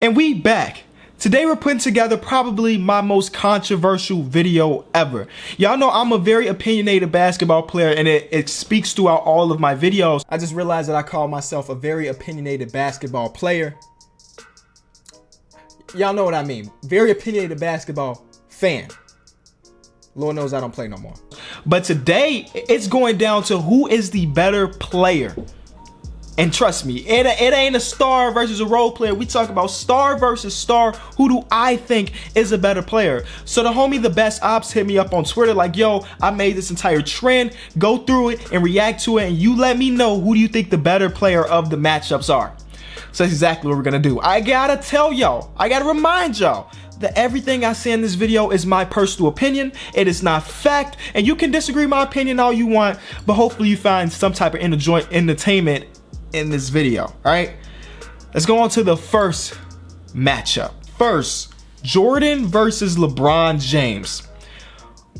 And we back. Today we're putting together probably my most controversial video ever. Y'all know I'm a very opinionated basketball player, and it speaks throughout all of my videos. I just realized that I call myself a very opinionated basketball player. Y'all know what I mean. Very opinionated basketball fan. Lord knows I don't play no more. But today it's going down to who is the better player. And trust me, it ain't a star versus a role player. We talk about star versus star. Who do I think is a better player? So the homie The Best Ops hit me up on Twitter like, yo, I made this entire trend. Go through it and react to it, and you let me know who do you think the better player of the matchups are. So that's exactly what we're gonna do. I gotta tell y'all, I gotta remind y'all that everything I say in this video is my personal opinion. It is not fact, and you can disagree with my opinion all you want, but hopefully you find some type of entertainment in this video. All right, let's go on to the first matchup. First, Jordan versus LeBron James.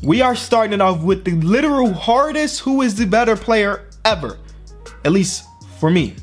We are starting off with the literal hardest who is the better player ever, at least for me,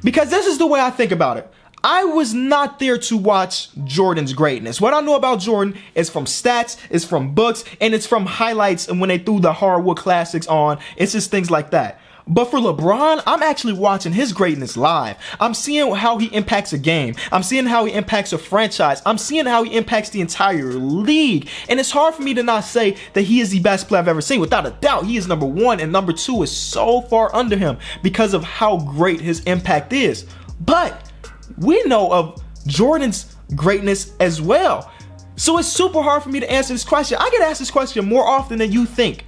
because this is the way I think about it. I was not there to watch Jordan's greatness. What I know about Jordan is from stats, it's from books, and it's from highlights, and when they threw the hardwood classics on, it's just things like that. But for LeBron, I'm actually watching his greatness live. I'm seeing how he impacts a game. I'm seeing how he impacts a franchise. I'm seeing how he impacts the entire league. And it's hard for me to not say that he is the best player I've ever seen. Without a doubt, he is number one, and number two is so far under him because of how great his impact is. But we know of Jordan's greatness as well. So it's super hard for me to answer this question. I get asked this question more often than you think,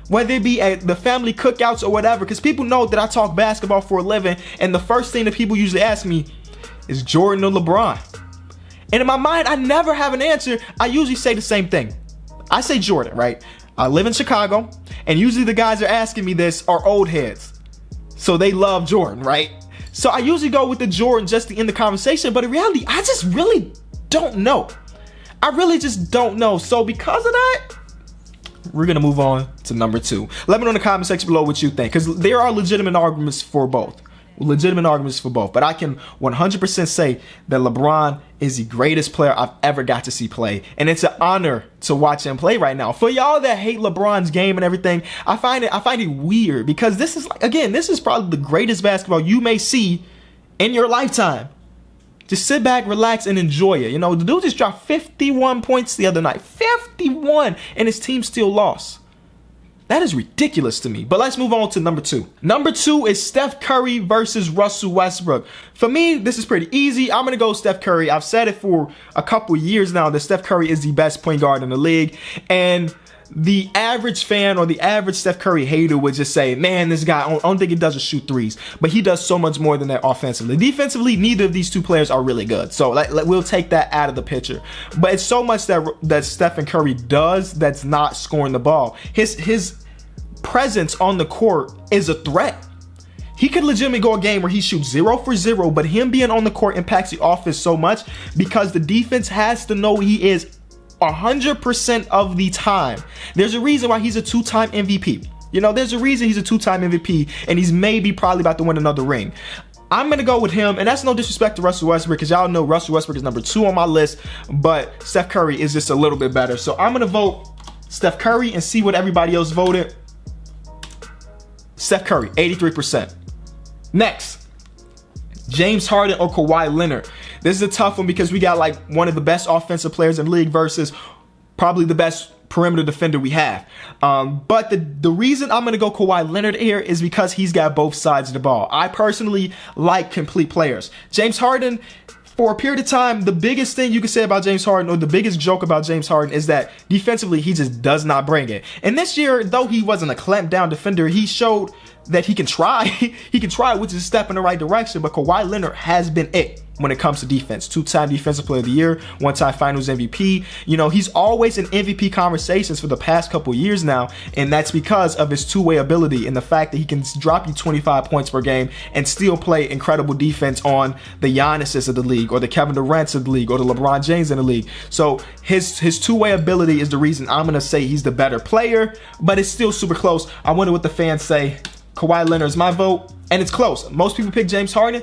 whether it be at the family cookouts or whatever, because people know that I talk basketball for a living, and the first thing that people usually ask me is Jordan or LeBron. And in my mind, I never have an answer. I usually say the same thing. I say Jordan, right? I live in Chicago, and usually the guys that are asking me this are old heads, so they love Jordan, right? So I usually go with the Jordan just to end the conversation, but in reality, I just really don't know. I really just don't know. So because of that, we're gonna move on to number two. Let me know in the comment section below what you think, because there are legitimate arguments for both. But I can 100% say that LeBron is the greatest player I've ever got to see play, and it's an honor to watch him play right now. For y'all that hate LeBron's game and everything, I find it weird, because this is, again, this is probably the greatest basketball you may see in your lifetime. Just sit back, relax, and enjoy it. You know, the dude just dropped 51 points the other night. 51! And his team still lost. That is ridiculous to me. But let's move on to number two. Number two is Steph Curry versus Russell Westbrook. For me, this is pretty easy. I'm going to go Steph Curry. I've said it for a couple years now that Steph Curry is the best point guard in the league. And the average fan or the average Steph Curry hater would just say, man, this guy, I don't think he does shoot threes. But he does so much more than that offensively. Defensively, neither of these two players are really good. So we'll take that out of the picture. But it's so much that Stephen Curry does that's not scoring the ball. His presence on the court is a threat. He could legitimately go a game where he shoots 0 for 0, but him being on the court impacts the offense so much because the defense has to know he is 100% of the time. There's a reason why he's a two-time MVP. You know, there's a reason he's a two-time MVP, and he's maybe probably about to win another ring. I'm going to go with him, and that's no disrespect to Russell Westbrook, because y'all know Russell Westbrook is number 2 on my list, but Steph Curry is just a little bit better. So I'm going to vote Steph Curry and see what everybody else voted. Steph Curry, 83%. Next, James Harden or Kawhi Leonard. This is a tough one because we got like one of the best offensive players in the league versus probably the best perimeter defender we have. But the reason I'm going to go Kawhi Leonard here is because he's got both sides of the ball. I personally like complete players. James Harden, for a period of time, the biggest thing you can say about James Harden, or the biggest joke about James Harden, is that defensively he just does not bring it. And this year, though he wasn't a clamped down defender, he showed that he can try. He can try, which is a step in the right direction. But Kawhi Leonard has been it when it comes to defense. 2-time Defensive Player of the Year, 1-time Finals MVP. You know, he's always in MVP conversations for the past couple years now, and that's because of his two-way ability and the fact that he can drop you 25 points per game and still play incredible defense on the Giannis's of the league, or the Kevin Durant's of the league, or the LeBron James in the league. So his two-way ability is the reason I'm going to say he's the better player, but it's still super close. I wonder what the fans say. Kawhi Leonard's my vote, And it's close. Most people pick James Harden.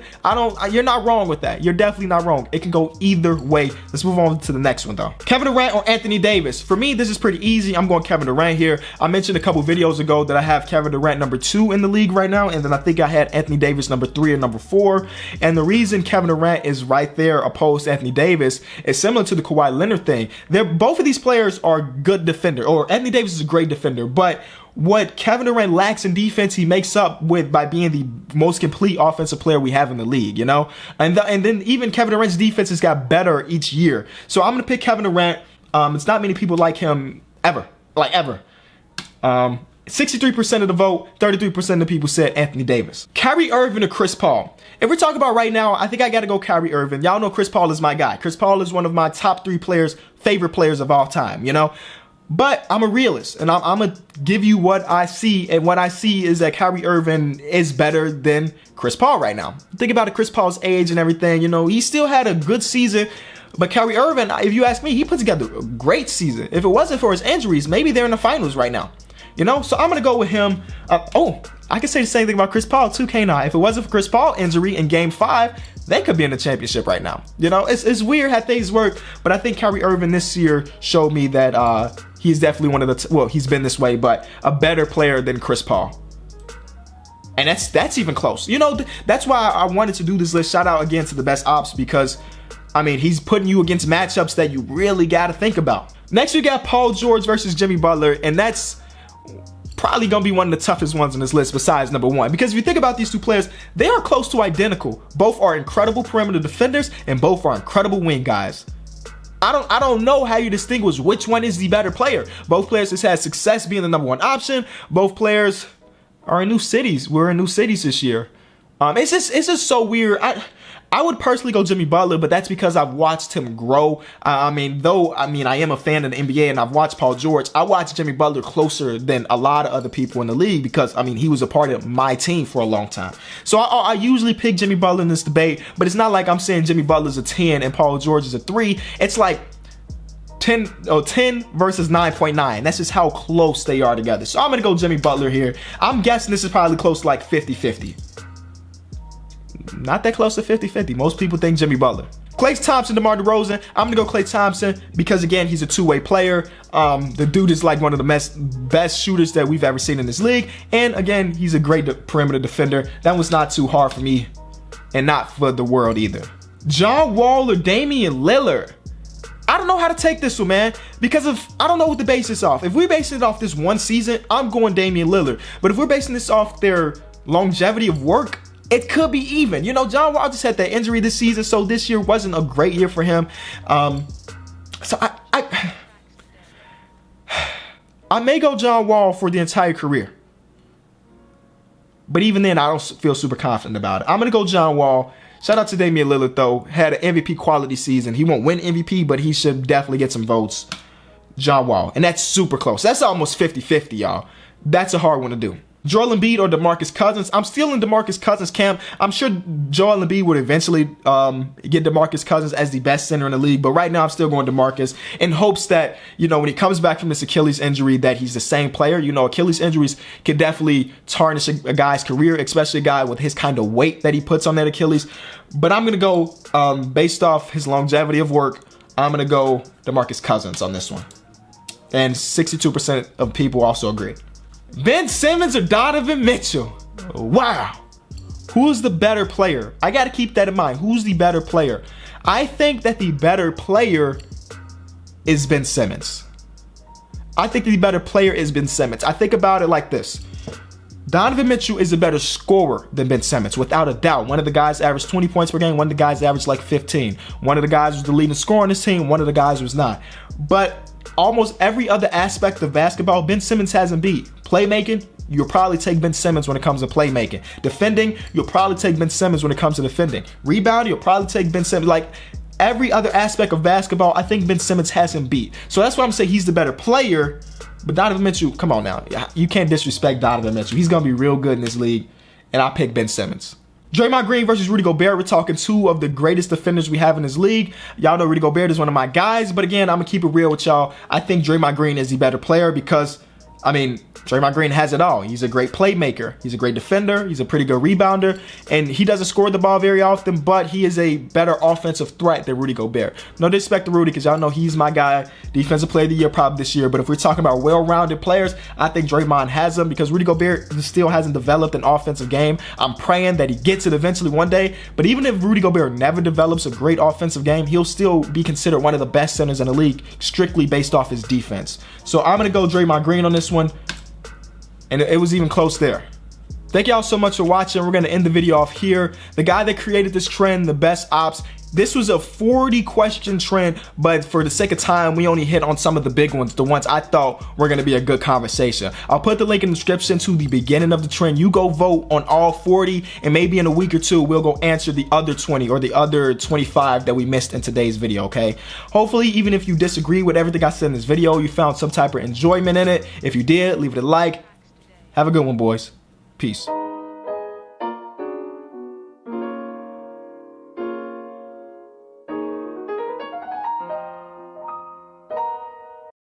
You're not wrong with that. You're definitely not wrong. It can go either way. Let's move on to the next one though. Kevin Durant or Anthony Davis? For me, this is pretty easy. I'm going Kevin Durant here. I mentioned a couple videos ago that I have Kevin Durant number 2 in the league right now, and then I think I had Anthony Davis number 3 or number 4. And the reason Kevin Durant is right there opposed to Anthony Davis is similar to the Kawhi Leonard thing. Both of these players are good defender, or Anthony Davis is a great defender, but what Kevin Durant lacks in defense, he makes up with by being the most complete offensive player we have in the league, you know? And then even Kevin Durant's defense has got better each year. So I'm going to pick Kevin Durant. It's not many people like him ever. 63% of the vote, 33% of the people said Anthony Davis. Kyrie Irving or Chris Paul? If we're talking about right now, I think I got to go Kyrie Irving. Y'all know Chris Paul is my guy. Chris Paul is one of my top 3 favorite players of all time, you know? But I'm a realist, and I'm going to give you what I see, and what I see is that Kyrie Irving is better than Chris Paul right now. Think about it, Chris Paul's age and everything, you know, he still had a good season, but Kyrie Irving, if you ask me, he put together a great season. If it wasn't for his injuries, maybe they're in the finals right now, you know? So I'm going to go with him. I can say the same thing about Chris Paul too, can't I? If it wasn't for Chris Paul injury in Game 5, they could be in the championship right now. You know, it's weird how things work, but I think Kyrie Irving this year showed me that he's definitely one of the, he's been this way, but a better player than Chris Paul. And that's even close. You know, that's why I wanted to do this list. Shout out again to the best ops, because, I mean, he's putting you against matchups that you really got to think about. Next, we got Paul George versus Jimmy Butler, and that's probably going to be one of the toughest ones on this list besides number 1. Because if you think about these 2 players, they are close to identical. Both are incredible perimeter defenders, and both are incredible wing guys. I don't know how you distinguish which one is the better player. Both players just had success being the number 1 option. Both players are in new cities. We're in new cities this year. It's just so weird. I would personally go Jimmy Butler, but that's because I've watched him grow. I am a fan of the NBA and I've watched Paul George. I watched Jimmy Butler closer than a lot of other people in the league because, I mean, he was a part of my team for a long time. So I usually pick Jimmy Butler in this debate, but it's not like I'm saying Jimmy Butler's a 10 and Paul George is a 3. It's like 10 versus 9.9. That's just how close they are together. So I'm going to go Jimmy Butler here. I'm guessing this is probably close to like 50-50. Not that close to 50-50. Most people think Jimmy Butler. Klay Thompson, DeMar DeRozan. I'm going to go Klay Thompson because, again, he's a 2-way player. The dude is like one of the best shooters that we've ever seen in this league. And, again, he's a great perimeter defender. That was not too hard for me and not for the world either. John Wall or Damian Lillard? I don't know how to take this one, man, because I don't know what to base this off. If we're basing it off this one season, I'm going Damian Lillard. But if we're basing this off their longevity of work, it could be even. You know, John Wall just had that injury this season, so this year wasn't a great year for him. So I may go John Wall for the entire career. But even then, I don't feel super confident about it. I'm going to go John Wall. Shout out to Damian Lillard, though. Had an MVP quality season. He won't win MVP, but he should definitely get some votes. John Wall. And that's super close. That's almost 50-50, y'all. That's a hard one to do. Joel Embiid or DeMarcus Cousins? I'm still in DeMarcus Cousins camp. I'm sure Joel Embiid would eventually get DeMarcus Cousins as the best center in the league, but right now I'm still going DeMarcus in hopes that, you know, when he comes back from this Achilles injury that he's the same player. You know, Achilles injuries can definitely tarnish a guy's career, especially a guy with his kind of weight that he puts on that Achilles. But I'm going to go, based off his longevity of work, I'm going to go DeMarcus Cousins on this one. And 62% of people also agree. Ben Simmons or Donovan Mitchell? Wow. Who's the better player? I got to keep that in mind. Who's the better player? I think that the better player is Ben Simmons. I think the better player is Ben Simmons. I think about it like this. Donovan Mitchell is a better scorer than Ben Simmons, without a doubt. One of the guys averaged 20 points per game. One of the guys averaged like 15. One of the guys was the leading scorer on his team. One of the guys was not. But almost every other aspect of basketball, Ben Simmons hasn't beat. Playmaking, you'll probably take Ben Simmons when it comes to playmaking. Defending, you'll probably take Ben Simmons when it comes to defending. Rebounding, you'll probably take Ben Simmons. Like every other aspect of basketball, I think Ben Simmons hasn't beat. So that's why I'm saying he's the better player. But Donovan Mitchell, come on now. You can't disrespect Donovan Mitchell. He's going to be real good in this league. And I pick Ben Simmons. Draymond Green versus Rudy Gobert. We're talking two of the greatest defenders we have in this league. Y'all know Rudy Gobert is one of my guys. But again, I'm going to keep it real with y'all. I think Draymond Green is the better player because I mean, Draymond Green has it all. He's a great playmaker. He's a great defender. He's a pretty good rebounder. And he doesn't score the ball very often, but he is a better offensive threat than Rudy Gobert. No disrespect to Rudy, because y'all know he's my guy. Defensive player of the year probably this year. But if we're talking about well-rounded players, I think Draymond has them, because Rudy Gobert still hasn't developed an offensive game. I'm praying that he gets it eventually one day. But even if Rudy Gobert never develops a great offensive game, he'll still be considered one of the best centers in the league, strictly based off his defense. So I'm going to go Draymond Green on this one. And it was even close there. Thank y'all so much for watching. We're going to end the video off here. The guy that created this trend, the best ops, this was a 40 question trend, but for the sake of time, we only hit on some of the big ones, the ones I thought were going to be a good conversation. I'll put the link in the description to the beginning of the trend. You go vote on all 40, and maybe in a week or two, we'll go answer the other 20 or the other 25 that we missed in today's video, okay? Hopefully, even if you disagree with everything I said in this video, you found some type of enjoyment in it. If you did, leave it a like. Have a good one, boys. Peace.